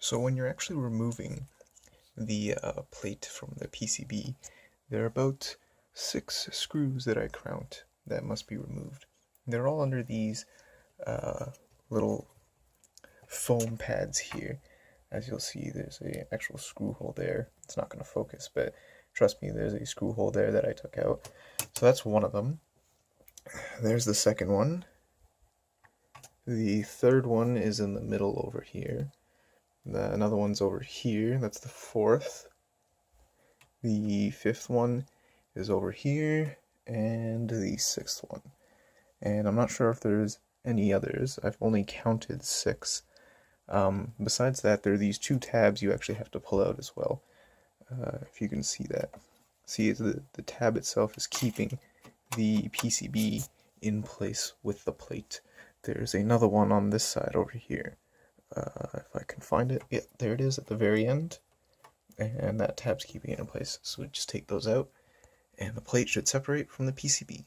So when you're actually removing the plate from the PCB, there are about 6 screws that I count that must be removed. They're all under these little foam pads here. As you'll see, there's an actual screw hole there. It's not going to focus, but trust me, there's a screw hole there that I took out. So that's one of them. There's the second one. The third one is in the middle over here. Another one's over here. That's the fourth. The fifth one is over here, and the sixth one. And I'm not sure if there's any others. I've only counted 6. Besides that, there are these 2 tabs you actually have to pull out as well. If you can see that. See, the tab itself is keeping the PCB in place with the plate. There's another one on this side over here. If I can find it, yeah, there it is at the very end. And that tab's keeping it in place. So we just take those out, and the plate should separate from the PCB.